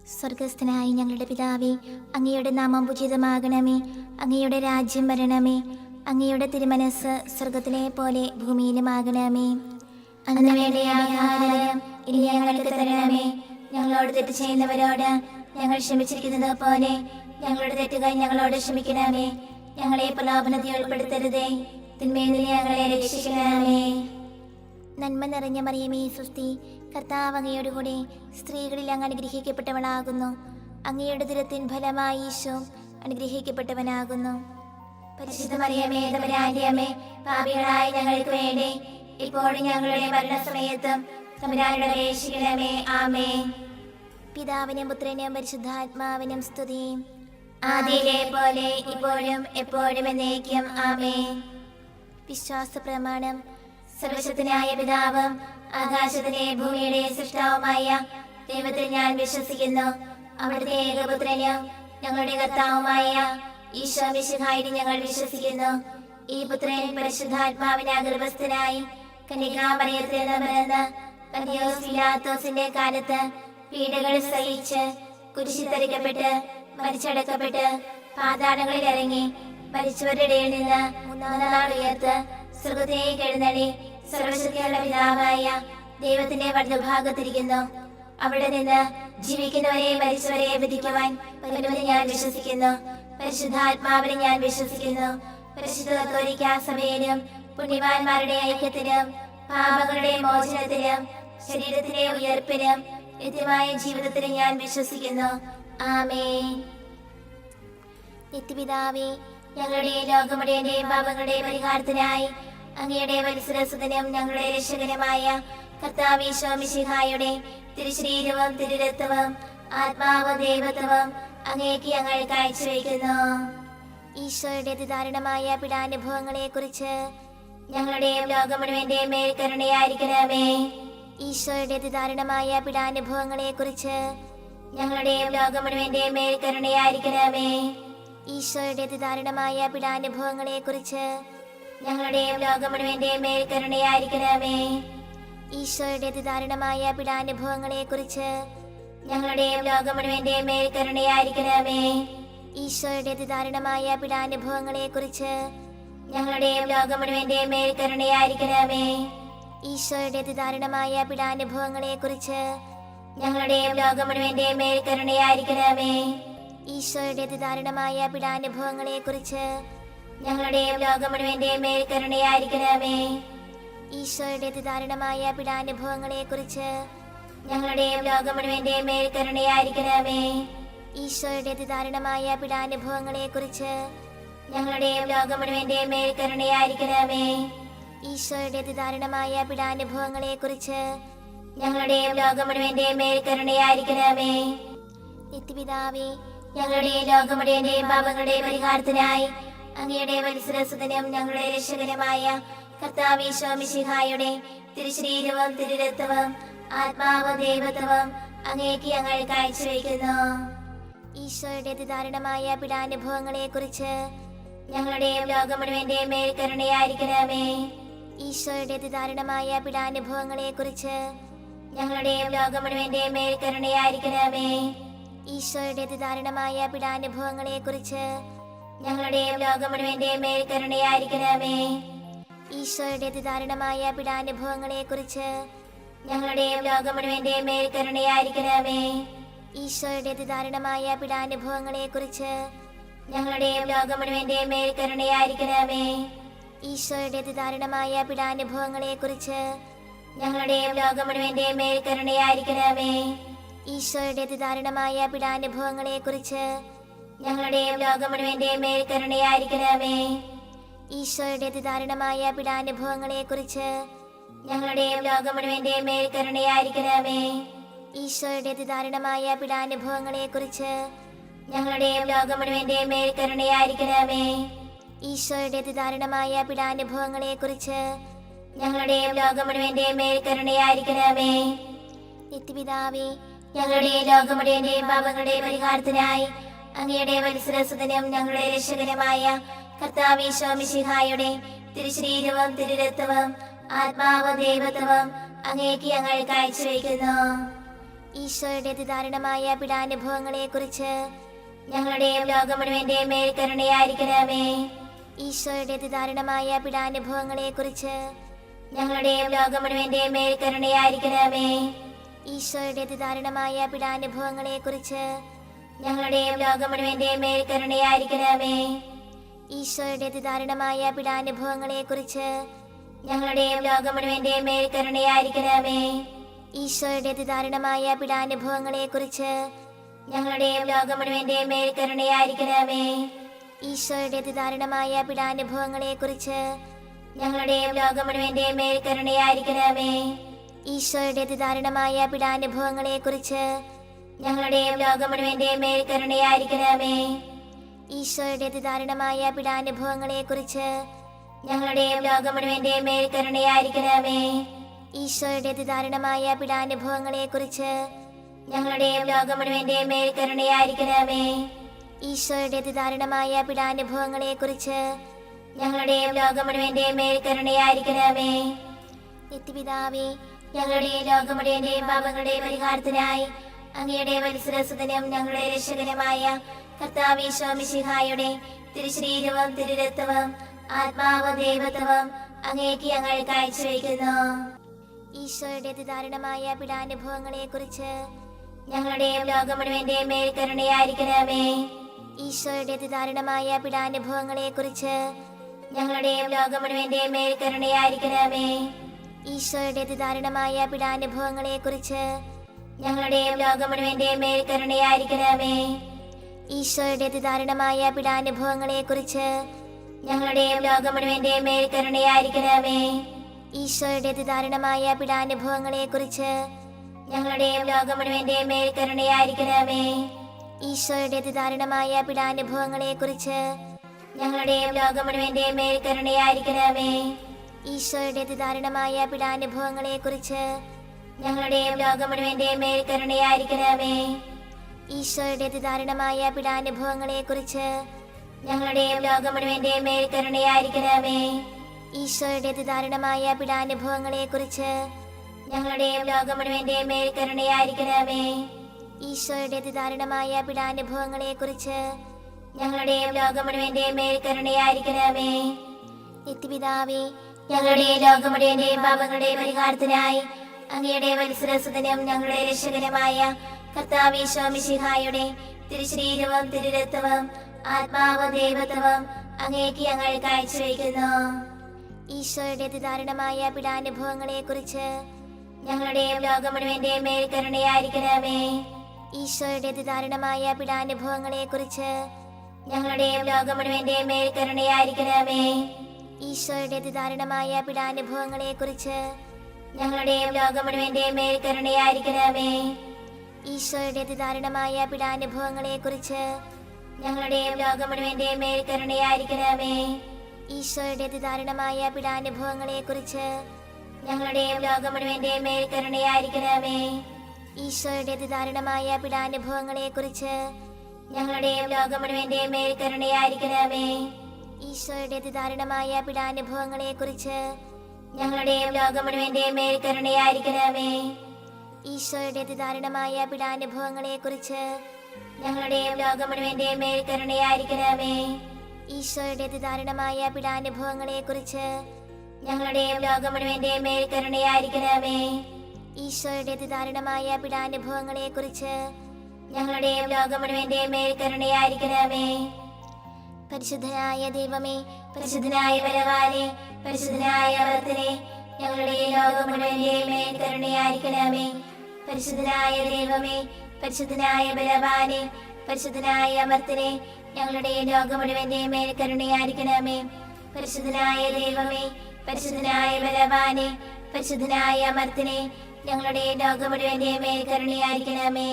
സ്വർഗസ്ഥനായ ഞങ്ങളുടെ പിതാവേ, അങ്ങയുടെ നാമം പൂജിതമാകണമേ. അങ്ങയുടെ രാജ്യം വരണമേ. അങ്ങയുടെ തിരുമനസ് സ്വർഗത്തിലെ പോലെ ഭൂമിയിലുമാകണമേ. അന്ന് വേണ്ട ആഹാരം ഇനി ഞങ്ങൾക്ക് തരണമേ. ഞങ്ങളോട് തെറ്റ് ചെയ്യുന്നവരോട് ഞങ്ങൾ ക്ഷമിച്ചിരിക്കുന്നത് പോലെ ഞങ്ങളുടെ തെറ്റുകൾ ഞങ്ങളോട് ക്ഷമിക്കണമേ. ഞങ്ങളെ പ്രലോഭനത്തിൽ ഉൾപ്പെടുത്തരുതേ, തിന്മയിൽ നിന്ന് ഞങ്ങളെ രക്ഷിക്കണമേ. നന്മ നിറഞ്ഞ മറിയമേ, സ്വസ്തി, കർത്താവ് അങ്ങയോട് കൂടെ സ്ത്രീകളിൽ അങ്ങ് അനുഗ്രഹിക്കപ്പെട്ടവളാകുന്നു. അങ്ങയുടെ ദുരത്തിൻ ഫലമായി ഈശോ അനുഗ്രഹിക്കപ്പെട്ടവനാകുന്നു. പരിശുദ്ധ മറിയമേ, തമ്പുരാന്റെ അമ്മേ, പാപികളായ ഞങ്ങൾക്ക് വേണ്ടി ഇപ്പോഴും ഞങ്ങളുടെ മരണസമയത്തും തമ്പുരാനോട് അപേക്ഷിക്കണമേ. ആമേൻ. പിതാവിനും പുത്രനും പരിശുദ്ധാത്മാവിനും സ്തുതി, ആദിയിലെ പോലെ ഇപ്പോഴും എപ്പോഴും എന്നേക്കും. ആമേൻ. വിശ്വാസ പ്രമാണം. സർവശക്തനായ പിതാവും ആകാശത്തിലെ ഭൂമിയുടെ സൃഷ്ടാവുമായ ദൈവത്തിൽ ഞാൻ വിശ്വസിക്കുന്നു. അവിടുത്തെ ഏകപുത്രനും ഞങ്ങളുടെ കർത്താവുമായ ഈശോ മിശിഹായിൽ ഞങ്ങൾ വിശ്വസിക്കുന്നു. ഈ പുത്രൻ പരിശുദ്ധാത്മാവിനാൽ ഗർഭസ്ഥനായി കന്യകാമറിയത്തിൽ നിന്ന് പിറന്ന് പന്തിയോസ് പിലാത്തോസിന്റെ കാലത്ത് പീഡകൾ സഹിച്ച് കുരിശിൽ തറയ്ക്കപ്പെട്ട് മരിച്ചടക്കപ്പെട്ട് പാതാളങ്ങളിൽ ഇറങ്ങി മരിച്ചവരുടെ ഇടയിൽ നിന്ന് മൂന്നാം നാൾ ഉയർത്ത് സ്വർഗ്ഗത്തിലേക്ക് എഴുന്നള്ളി സർവശക്തിയുള്ള പിതാവായ ദൈവത്തിന്റെ വലതുഭാഗത്തിരിക്കുന്നു. അവിടെ നിന്ന് ജീവിക്കുന്നവരെ മരിച്ചവരെ വിധിക്കുവാൻ വരുമെന്ന് ഞാൻ വിശ്വസിക്കുന്നു. പരിശുദ്ധാത്മാവിനെ ഞാൻ വിശ്വസിക്കുന്നു. പരിശുദ്ധ കത്തോലിക്കാ സഭയിലും പുണ്യവാന്മാരുടെ ഐക്യത്തിലും പാപങ്ങളുടെ മോചനത്തിലും ശരീരത്തിലെ ഉയർപ്പിനും നിത്യമായ ജീവിതത്തിലും ഞാൻ വിശ്വസിക്കുന്നു. ആമേൻ. നിത്യപിതാവേ, ഞങ്ങളുടെ ലോകമുടേന്റെയും പാപങ്ങളുടെ പരിഹാരത്തിനായി അങ്ങയുടെ വത്സരസുതനും ഞങ്ങളുടെ രക്ഷകനുമായ കർത്താവ് ഈശോ മിശിഹായുടെ തിരുശരീരവും തിരുരക്തവും ആത്മാവും ദൈവത്വവും അങ്ങേക്ക് ഞങ്ങൾ കാഴ്ചവെക്കുന്നു. ഈശോയുടെ അതിദാരുണമായ പീഡാനുഭവങ്ങളെ കുറിച്ച് ഞങ്ങളുടെയും ലോകം മുഴുവന്റെയും മേൽ കരുണയായിരിക്കണമേ. ഈശോയുടെ അതിദാരുണമായ പീഡാനുഭവങ്ങളെ കുറിച്ച് ഞങ്ങളുടെയും ലോകം മുഴുവന്റെയും മേൽ കരുണയായിരിക്കണമേ. ഈശോയുടെ അതിദാരുണമായ പീഡാനുഭവങ്ങളെ കുറിച്ച് ഞങ്ങളുടെയും ലോകം മുഴുവന്റെയും മേൽ കരുണയായിരിക്കണമേ. ഈശോയുടെ അതിദാരുണമായ പീഡാനുഭവങ്ങളെ കുറിച്ച് ഞങ്ങളുടെയും ലോകം മുഴുവന്റെയും മേൽ കരുണയായിരിക്കണമേ. ഈശോയുടെ അതിദാരുണമായ പീഡാനുഭവങ്ങളെ കുറിച്ച് ഞങ്ങളുടെയും ലോകം മുഴുവന്റെയും മേൽ കരുണയായിരിക്കണമേ. ഈശോയുടെ അതിദാരുണമായ പീഡാനുഭവങ്ങളെ കുറിച്ച് ഞങ്ങളുടെയും ലോകം മുഴുവന്റെയും മേൽ കരുണയായിരിക്കണമേ. ഈശോയുടെ അതിദാരുണമായ പീഡാനുഭവങ്ങളെ കുറിച്ച് ഞങ്ങളുടെയും ലോകം മുഴുവന്റെയും മേൽ കരുണയായിരിക്കണമേ. ഈശോയുടെ അതിദാരുണമായ പീഡാനുഭവങ്ങളെ കുറിച്ച് ഞങ്ങളുടെയും ലോകം മുഴുവന്റെയും മേൽ കരുണയായിരിക്കണമേ. ഈശോയുടെ അതിദാരുണമായ പീഡാനുഭവങ്ങളെ കുറിച്ച് ഞങ്ങളുടെയും ലോകം മുഴുവന്റെയും മേൽ കരുണയായിരിക്കണമേ. ഈശോയുടെ അതിദാരുണമായ പീഡാനുഭവങ്ങളെ കുറിച്ച് ഞങ്ങളുടെയും ലോകം മുഴുവന്റെയും മേൽ കരുണയായിരിക്കണമേ. നിത്യപിതാവേ, ഞങ്ങളുടെ ലോകം മുഴുവന്റെയും പാപങ്ങളുടെ പരിഹാരത്തിനായി അങ്ങയുടെ വത്സരസുതനും ഞങ്ങളുടെ രക്ഷകനുമായ കർത്താവ് ഈശോ മിശിഹായുടെ തിരുശരീരവും തിരുരക്തവും ആത്മാവും ദൈവത്വവും അങ്ങേക്ക് ഞങ്ങൾ കാഴ്ചവെക്കുന്നു. ഈശോയുടെ അതിദാരുണമായ പീഡാനുഭവങ്ങളെ കുറിച്ച് ഞങ്ങളുടെയും ലോകം മുഴുവന്റെയും മേൽ കരുണയായിരിക്കണമേ. ഈശോയുടെ അതിദാരുണമായ പീഡാനുഭവങ്ങളെ കുറിച്ച് ഞങ്ങളുടെയും ലോകം മുഴുവന്റെയും മേൽ കരുണയായിരിക്കണമേ. ഈശോയുടെ അതിദാരുണമായ പീഡാനുഭവങ്ങളെ കുറിച്ച് ഞങ്ങളുടെയും ലോകം മുഴുവന്റെയും മേൽ കരുണയായിരിക്കണമേ. ഈശോയുടെ അതിദാരുണമായ പീഡാനുഭവങ്ങളെ കുറിച്ച് ഞങ്ങളുടെയും ലോകം മുഴുവന്റെയും മേൽ കരുണയായിരിക്കണമേ. ഈശോയുടെ അതിദാരുണമായ പീഡാനുഭവങ്ങളെ കുറിച്ച് ഞങ്ങളുടെയും ലോകം മുഴുവന്റെയും മേൽ കരുണയായിരിക്കണമേ. ഈശോയുടെ അതിദാരുണമായ പീഡാനുഭവങ്ങളെ കുറിച്ച് ഞങ്ങളുടെയും ലോകം മുഴുവന്റെയും മേൽ കരുണയായിരിക്കണമേ. ഈശോയുടെ അതിദാരുണമായ പീഡാനുഭവങ്ങളെ കുറിച്ച് ഞങ്ങളുടെയും ലോകം മുഴുവന്റെയും മേൽ കരുണയായിരിക്കണമേ. ഈശോയുടെ അതിദാരുണമായ പീഡാനുഭവങ്ങളെ കുറിച്ച് ഞങ്ങളുടെയും ലോകം മുഴുവന്റെയും മേൽ കരുണയായിരിക്കണമേ. ഈശോയുടെ അതിദാരുണമായ പീഡാനുഭവങ്ങളെ കുറിച്ച് ഞങ്ങളുടെയും ലോകം മുഴുവന്റെയും മേൽ കരുണയായിരിക്കണമേ. ഈശോയുടെ അതിദാരുണമായ പീഡാനുഭവങ്ങളെ കുറിച്ച് ഞങ്ങളുടെയും ലോകം മുഴുവന്റെയും മേൽ കരുണയായിരിക്കണമേ. നിത്യപിതാവേ, ഞങ്ങളുടെ ലോകം മുഴുവന്റെയും പാപങ്ങളുടെ പരിഹാരത്തിനായി അങ്ങയുടെ വത്സരസുതനും ഞങ്ങളുടെ രക്ഷകനുമായ കർത്താവ് ഈശോ മിശിഹായുടെ തിരുശരീരവും തിരുരക്തവും ആത്മാവും ദൈവത്വവും അങ്ങേക്ക് ഞങ്ങൾ കാഴ്ചവെക്കുന്നു. ഈശോയുടെ അതിദാരുണമായ പീഡാനുഭവങ്ങളെ കുറിച്ച് ഞങ്ങളുടെയും ലോകം മുഴുവന്റെയും മേൽ കരുണയായിരിക്കണമേ. ഈശോയുടെ അതിദാരുണമായ പീഡാനുഭവങ്ങളെ കുറിച്ച് ഞങ്ങളുടെയും ലോകം മുഴുവന്റെയും മേൽ കരുണയായിരിക്കണമേ. ഈശോയുടെ അതിദാരുണമായ പീഡാനുഭവങ്ങളെ കുറിച്ച് ഞങ്ങളുടെയും ലോകം മുഴുവന്റെയും മേൽ കരുണയായിരിക്കണമേ. ഈശോയുടെ അതിദാരുണമായ പീഡാനുഭവങ്ങളെ കുറിച്ച് ഞങ്ങളുടെയും ലോകം മുഴുവന്റെയും മേൽ കരുണയായിരിക്കണമേ. ഈശോയുടെ അതിദാരുണമായ പീഡാനുഭവങ്ങളെ കുറിച്ച് ഞങ്ങളുടെയും ലോകം മുഴുവന്റെയും മേൽ കരുണയായിരിക്കണമേ. ഈശോയുടെ അതിദാരുണമായ പീഡാനുഭവങ്ങളെ കുറിച്ച് ഞങ്ങളുടെയും ലോകം മുഴുവന്റെയും മേൽ കരുണയായിരിക്കണമേ. ഈശോയുടെ അതിദാരുണമായ പീഡാനുഭവങ്ങളെ കുറിച്ച് ഞങ്ങളുടെയും ലോകം മുഴുവന്റെയും മേൽ കരുണയായിരിക്കണമേ. ഈശോയുടെ അതിദാരുണമായ പീഡാനുഭവങ്ങളെ കുറിച്ച് ഞങ്ങളുടെയും ലോകം മുഴുവന്റെയും മേൽ കരുണയായിരിക്കണമേ. ഈശോയുടെ അതിദാരുണമായ പീഡാനുഭവങ്ങളെ കുറിച്ച് ഞങ്ങളുടെയും ലോകം മുഴുവന്റെയും മേൽ കരുണയായിരിക്കണമേ. ഈശോയുടെ അതിദാരുണമായ പീഡാനുഭവങ്ങളെ കുറിച്ച് ഞങ്ങളുടെയും ലോകം മുഴുവന്റെയും മേൽ കരുണയായിരിക്കണമേ. നിത്യപിതാവേ, ഞങ്ങളുടെ ലോകം മുഴുവന്റെയും പാപങ്ങളുടെ പരിഹാരത്തിനായി അങ്ങയുടെ വത്സരസുതനും ഞങ്ങളുടെ രക്ഷകനുമായ കർത്താവ് ഈശോ മിശിഹായുടെ തിരുശരീരവും തിരുരക്തവും ആത്മാവും ദൈവത്വവും അങ്ങേക്ക് ഞങ്ങൾ കാഴ്ചവെക്കുന്നു. ഈശോയുടെ അതിദാരുണമായ പീഡാനുഭവങ്ങളെ കുറിച്ച് ഞങ്ങളുടെയും ലോകം മുഴുവന്റെയും മേൽ കരുണയായിരിക്കണമേ. ഈശോയുടെ അതിദാരുണമായ പീഡാനുഭവങ്ങളെ കുറിച്ച് ഞങ്ങളുടെയും ലോകം മുഴുവന്റെയും മേൽ കരുണയായിരിക്കണമേ. ഈശോയുടെ അതിദാരുണമായ പീഡാനുഭവങ്ങളെ കുറിച്ച് ഞങ്ങളുടെയും ലോകം മുഴുവന്റെയും മേൽ കരുണയായിരിക്കണമേ. ഈശോയുടെ അതിദാരുണമായ പീഡാനുഭവങ്ങളെ കുറിച്ച് ഞങ്ങളുടെയും ലോകം മുഴുവന്റെയും മേൽ കരുണയായിരിക്കണമേ. ഈശോയുടെ അതിദാരുണമായ പീഡാനുഭവങ്ങളെ കുറിച്ച് ഞങ്ങളുടെയും ലോകം മുഴുവന്റെയും മേൽ കരുണയായിരിക്കണമേ. ഈശോയുടെ അതിദാരുണമായ പീഡാനുഭവങ്ങളെ കുറിച്ച് ഞങ്ങളുടെയും ലോകം മുഴുവന്റെയും മേൽ കരുണയായിരിക്കണമേ. ഈശോയുടെ അതിദാരുണമായ പീഡാനുഭവങ്ങളെ കുറിച്ച് ഞങ്ങളുടെയും ലോകം മുഴുവന്റെയും മേൽ കരുണയായിരിക്കണമേ. ഈശോയുടെ അതിദാരുണമായ പീഡാനുഭവങ്ങളെ കുറിച്ച് ഞങ്ങളുടെയും ലോകം മുഴുവന്റെയും മേൽ കരുണയായിരിക്കണമേ. ഈശോയുടെ അതിദാരുണമായ പീഡാനുഭവങ്ങളെ കുറിച്ച് ഞങ്ങളുടെയും ലോകം മുഴുവന്റെയും മേൽ കരുണയായിരിക്കണമേ. ഈശോയുടെ അതിദാരുണമായ പീഡാനുഭവങ്ങളെ കുറിച്ച് ഞങ്ങളുടെയും ലോകം മുഴുവന്റെയും മേൽ കരുണയായിരിക്കണമേ. നിത്യപിതാവേ, ഞങ്ങളുടെ ലോകം മുഴുവന്റെയും പാപങ്ങളുടെ പരിഹാരത്തിനായി അങ്ങയുടെ വത്സരസുതനും ഞങ്ങളുടെ രക്ഷകനുമായ കർത്താവ് ഈശോ മിശിഹായുടെ തിരുശരീരവും തിരുരക്തവും ആത്മാവും ദൈവത്വവും അങ്ങേക്ക് ഞങ്ങൾ കാഴ്ചവെക്കുന്നു. ഈശോയുടെ അതിദാരുണമായ പീഡാനുഭവങ്ങളെ കുറിച്ച് ഞങ്ങളുടെയും ലോകം മുഴുവന്റെയും മേൽ കരുണയായിരിക്കണമേ. ഈശോയുടെ അതിദാരുണമായ പീഡാനുഭവങ്ങളെ കുറിച്ച് ഞങ്ങളുടെയും ലോകം മുഴുവന്റെയും മേൽ കരുണയായിരിക്കണമേ. ഈശോയുടെ അതിദാരുണമായ പീഡാനുഭവങ്ങളെ കുറിച്ച് ഞങ്ങളുടെയും ലോകം മുഴുവന്റെയും മേൽ കരുണയായിരിക്കണമേ. ഈശോയുടെ അതിദാരുണമായ പീഡാനുഭവങ്ങളെ കുറിച്ച് ഞങ്ങളുടെയും ലോകം മുഴുവന്റെയും മേൽ കരുണയായിരിക്കണമേ. ഈശോയുടെ അതിദാരുണമായ പീഡാനുഭവങ്ങളെ കുറിച്ച് ഞങ്ങളുടെയും ലോകം മുഴുവന്റെയും മേൽ കരുണയായിരിക്കണമേ. ഈശോയുടെ അതിദാരുണമായ പീഡാനുഭവങ്ങളെ കുറിച്ച് ഞങ്ങളുടെയും ലോകം മുഴുവന്റെയും മേൽ കരുണയായിരിക്കണമേ. ഈശോയുടെ അതിദാരുണമായ പീഡാനുഭവങ്ങളെ കുറിച്ച് ഞങ്ങളുടെയും ലോകം മുഴുവന്റെയും മേൽ കരുണയായിരിക്കണമേ. ഈശോയുടെ അതിദാരുണമായ പീഡാനുഭവങ്ങളെ കുറിച്ച് ഞങ്ങളുടെയും ലോകം മുഴുവന്റെയും മേൽ കരുണയായിരിക്കണമേ. ഈശോയുടെ അതിദാരുണമായ പീഡാനുഭവങ്ങളെ കുറിച്ച് ഞങ്ങളുടെയും ലോകം മുഴുവന്റെയും മേൽ കരുണയായിരിക്കണമേ. ഈശോയുടെ അതിദാരുണമായ പീഡാനുഭവങ്ങളെ കുറിച്ച് ഞങ്ങളുടെയും ലോകം മുഴുവന്റെയും മേൽ കരുണയായിരിക്കണമേ. പരിശുദ്ധനായ ദൈവമേ, പരിശുദ്ധനായ ബലവാനേ, പരിശുദ്ധനായ അമർത്തനേ, ഞങ്ങളുടെ ലോകം മുഴുവന്റെയും മേൽ കരുണയായിരിക്കണമേ. പരിശുദ്ധനായ ദൈവമേ, പരിശുദ്ധനായ ബലവാനേ, പരിശുദ്ധനായ അമർത്തനേ, ഞങ്ങളുടെ ലോകം മുഴുവന്റെയും മേൽ കരുണയായിരിക്കണമേ. പരിശുദ്ധനായ ദൈവമേ, പരിശുദ്ധനായ ബലവാനേ, പരിശുദ്ധനായ അമർത്തനേ, ഞങ്ങളുടെ ലോകം മുഴുവന്റെയും മേൽ കരുണയായിരിക്കണമേ.